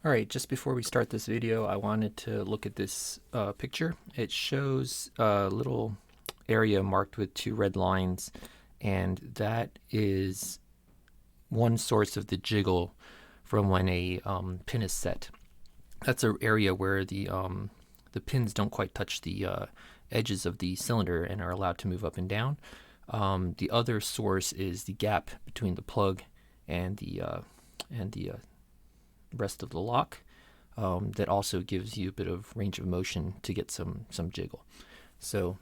Alright, just before we start this video, I wanted to look at this picture. It shows a little area marked with two red lines, and that is one source of the jiggle from when a pin is set. That's an area where the pins don't quite touch the edges of the cylinder and are allowed to move up and down. The other source is the gap between the plug and the rest of the lock. That also gives you a bit of range of motion to get some jiggle. So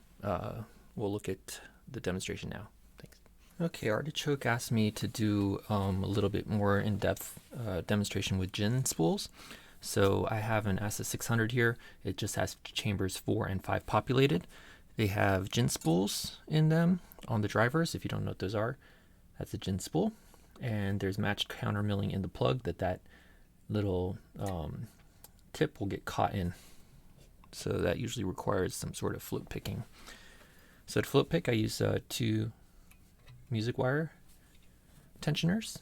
we'll look at the demonstration now. Thanks. Okay, Artichoke asked me to do a little bit more in-depth demonstration with gin spools. So I have an ASSA 600 here. It just has chambers 4 and 5 populated. They have gin spools in them on the drivers. If you don't know what those are, that's a gin spool. And there's matched counter milling in the plug that little tip will get caught in. So that usually requires some sort of float picking. So to float pick, I use 2 music wire tensioners.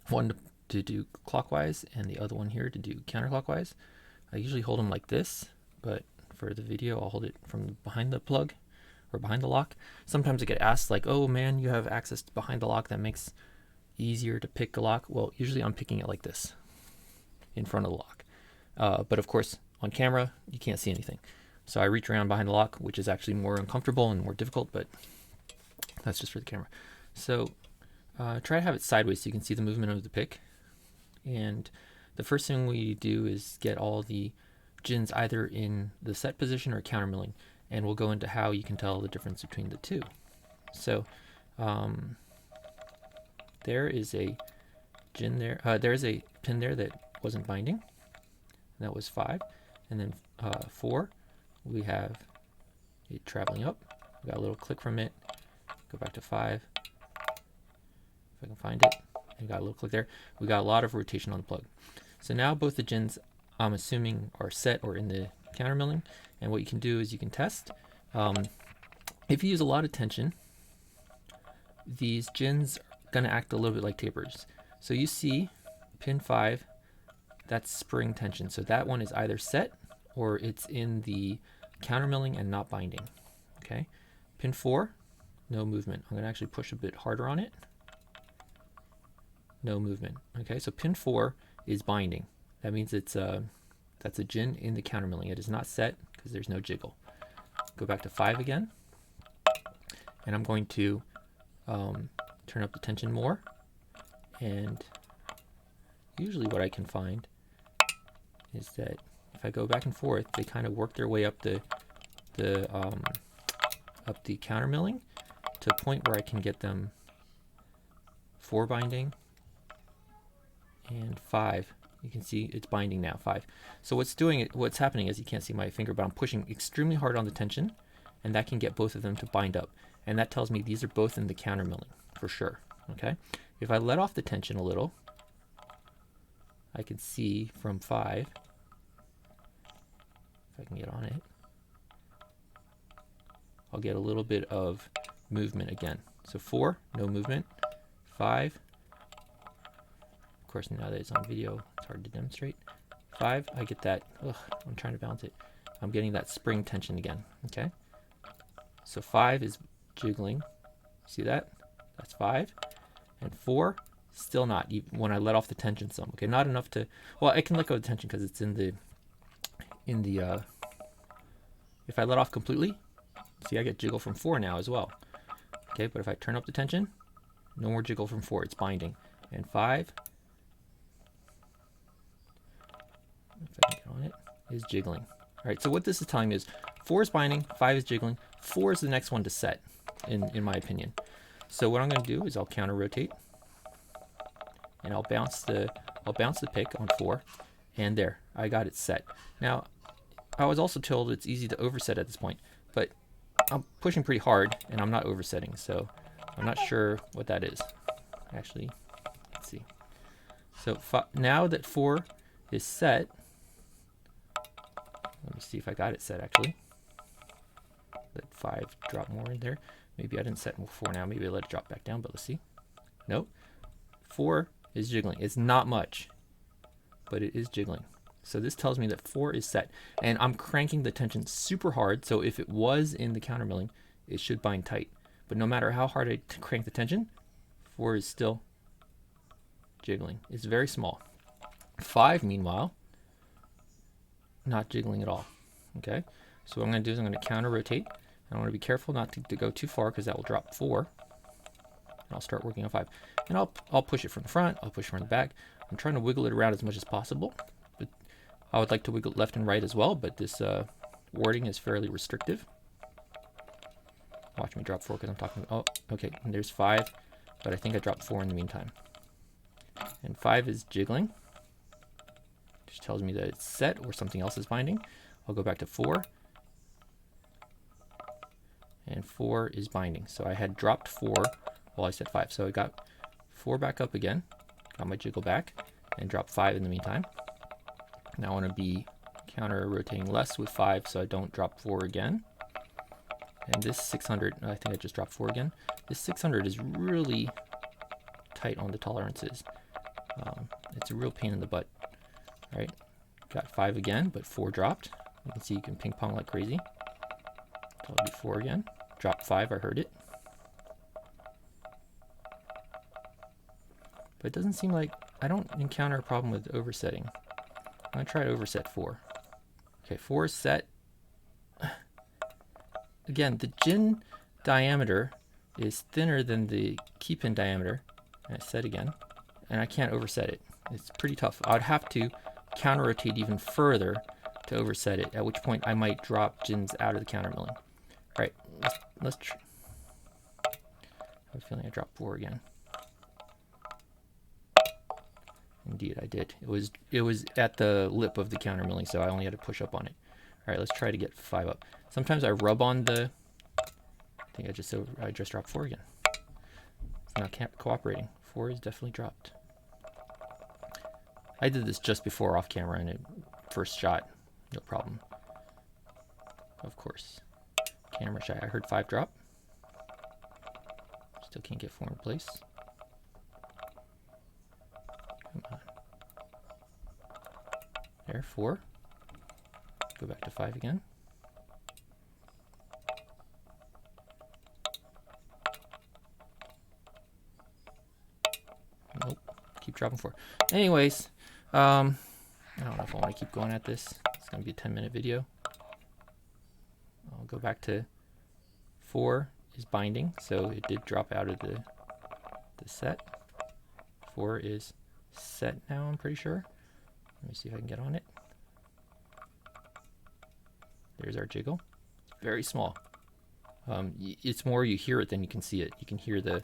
One to do clockwise and the other one here to do counterclockwise. I usually hold them like this, but for the video I'll hold it from behind the plug or behind the lock. Sometimes I get asked like, oh man, you have access behind the lock, that makes easier to pick a lock. Well, usually I'm picking it like this in front of the lock, but of course on camera you can't see anything, so I reach around behind the lock, which is actually more uncomfortable and more difficult, but that's just for the camera. So try to have it sideways so you can see the movement of the pick. And the first thing we do is get all the gins either in the set position or counter milling, and we'll go into how you can tell the difference between the two. So there is a gin there. There's a pin there that wasn't binding. That was 5, and then 4. We have it traveling up. We got a little click from it. Go back to 5. If I can find it. And got a little click there. We got a lot of rotation on the plug. So now both the gins, I'm assuming, are set or in the counter milling. And what you can do is you can test. If you use a lot of tension, these gins are going to act a little bit like tapers. So you see pin 5, that's spring tension. So that one is either set or it's in the counter milling and not binding. Okay. Pin 4, no movement. I'm going to actually push a bit harder on it. No movement. Okay, so pin 4 is binding. That means it's that's a gin in the counter milling. It is not set because there's no jiggle. Go back to 5 again, and I'm going to turn up the tension more. And usually what I can find is that if I go back and forth, they kind of work their way up the counter milling to a point where I can get them 4 binding and 5. You can see it's binding now, 5. So what's happening is, you can't see my finger, but I'm pushing extremely hard on the tension, and that can get both of them to bind up. And that tells me these are both in the counter milling for sure. Okay. If I let off the tension a little, I can see from 5, if I can get on it, I'll get a little bit of movement again. So 4, no movement. 5, of course, now that it's on video, it's hard to demonstrate. 5, I get that, I'm trying to balance it. I'm getting that spring tension again, okay? So 5 is jiggling. See that? That's 5. And 4, still not, even when I let off the tension some. Okay, not enough to, well, I can let go of the tension because it's in the, if I let off completely, see, I get jiggle from 4 now as well. Okay, but if I turn up the tension, no more jiggle from 4, it's binding. And 5, if I can get on it, is jiggling. All right, so what this is telling me is 4 is binding, 5 is jiggling, 4 is the next one to set, in my opinion. So what I'm going to do is I'll counter rotate, and I'll bounce the pick on 4, and there, I got it set. Now, I was also told it's easy to overset at this point, but I'm pushing pretty hard, and I'm not oversetting, so I'm not sure what that is. Actually, let's see. So now that 4 is set, let me see if I got it set actually. Let 5 drop more in there. Maybe I didn't set 4 now. Maybe I let it drop back down, but let's see. Nope. 4 is jiggling. It's not much. but it is jiggling. So this tells me that 4 is set, and I'm cranking the tension super hard. So if it was in the countermilling, it should bind tight. But no matter how hard I crank the tension, 4 is still jiggling. It's very small. 5, meanwhile, not jiggling at all. Okay, so what I'm going to do is I'm going to counter rotate. I want to be careful not to go too far because that will drop 4. And I'll start working on 5. And I'll push it from the front. I'll push it from the back. I'm trying to wiggle it around as much as possible. But I would like to wiggle it left and right as well, but this wording is fairly restrictive. Watch me drop 4 because I'm talking. Oh, okay. And there's 5, but I think I dropped 4 in the meantime. And 5 is jiggling, which tells me that it's set or something else is binding. I'll go back to 4. And 4 is binding. So I had dropped 4 while I set 5. So I got 4 back up again, got my jiggle back, and dropped 5 in the meantime. Now I want to be counter rotating less with 5 so I don't drop 4 again. And this 600, I think I just dropped 4 again. This 600 is really tight on the tolerances. It's a real pain in the butt. All right, got 5 again, but 4 dropped. You can see you can ping pong like crazy. So I'll do 4 again. Drop 5, I heard it. But it doesn't seem like, I don't encounter a problem with oversetting. I'm gonna try to overset 4. Okay, 4 is set. Again, the gin diameter is thinner than the key pin diameter. And I set again, and I can't overset it. It's pretty tough. I'd have to counter rotate even further to overset it, at which point I might drop gins out of the counter milling. All right, let's I have a feeling I dropped 4 again. Indeed, I did. It was at the lip of the counter milling, so I only had to push up on it. All right, let's try to get 5 up. Sometimes I rub on the. I think I just dropped 4 again. It's not cooperating. 4 is definitely dropped. I did this just before off camera, and it first shot, no problem. Of course, camera shy. I heard 5 drop. Still can't get 4 in place. Come on. There, 4. Go back to 5 again. Nope. Keep dropping 4. Anyways, I don't know if I want to keep going at this. It's going to be a 10-minute video. I'll go back to 4 is binding, so it did drop out of the set. 4 is set now, I'm pretty sure. Let me see if I can get on it. There's our jiggle. It's very small. It's more you hear it than you can see it. You can hear the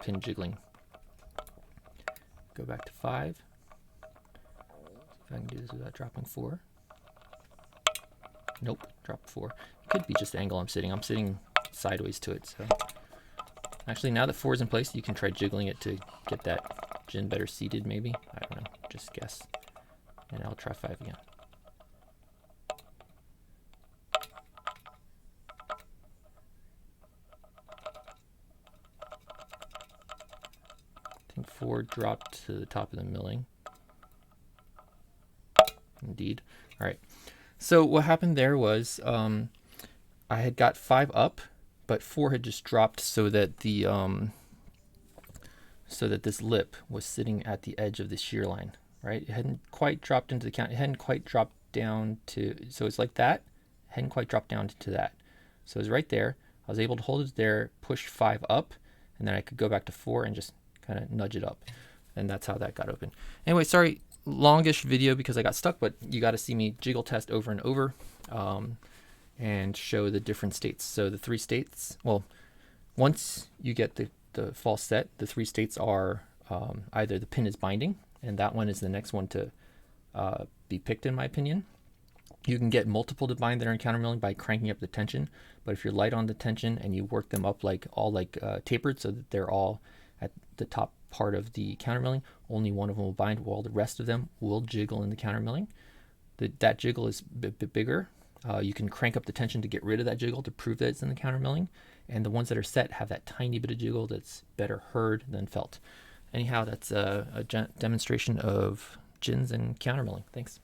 pin jiggling. Go back to 5. See if I can do this without dropping 4. Nope, dropped 4. It could be just the angle I'm sitting. I'm sitting sideways to it. So actually, now that 4 is in place, you can try jiggling it to get that gin better seated. Maybe, I don't know. Just guess. And I'll try 5 again. I think 4 dropped to the top of the milling. Indeed. All right. So what happened there was I had got 5 up, but 4 had just dropped so that the this lip was sitting at the edge of the shear line. Right. It hadn't quite dropped into the count. It hadn't quite dropped down to. So it's like that. It hadn't quite dropped down to that. So it was right there. I was able to hold it there, push 5 up, and then I could go back to 4 and just kind of nudge it up, and that's how that got open. Anyway, sorry, longish video because I got stuck, but you got to see me jiggle test over and over and show the different states. So the 3 states, well, once you get the false set, the 3 states are either the pin is binding, and that one is the next one to be picked, in my opinion. You can get multiple to bind that are in counter milling by cranking up the tension, but if you're light on the tension and you work them up like tapered so that they're all at the top part of the counter milling, only one of them will bind, while the rest of them will jiggle in the counter milling. That jiggle is a bit bigger. You can crank up the tension to get rid of that jiggle to prove that it's in the counter milling, and the ones that are set have that tiny bit of jiggle that's better heard than felt. anyhow, that's a demonstration of gins and countermilling. Thanks.